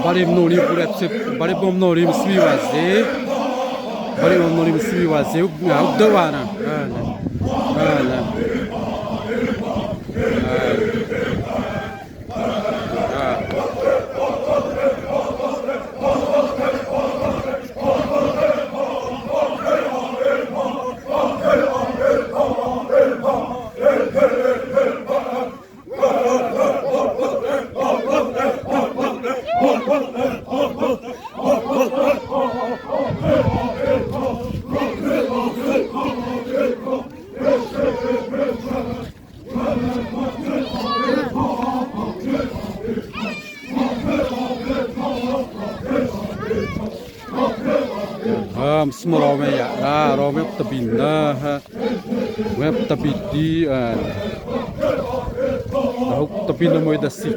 Barim nolim bulepsip, barim nolim swiwazi, barim nolim swiwazi, ya udah wana, semua rome ya, rome tebina, web tebidi, tahu tebina mau dah sih,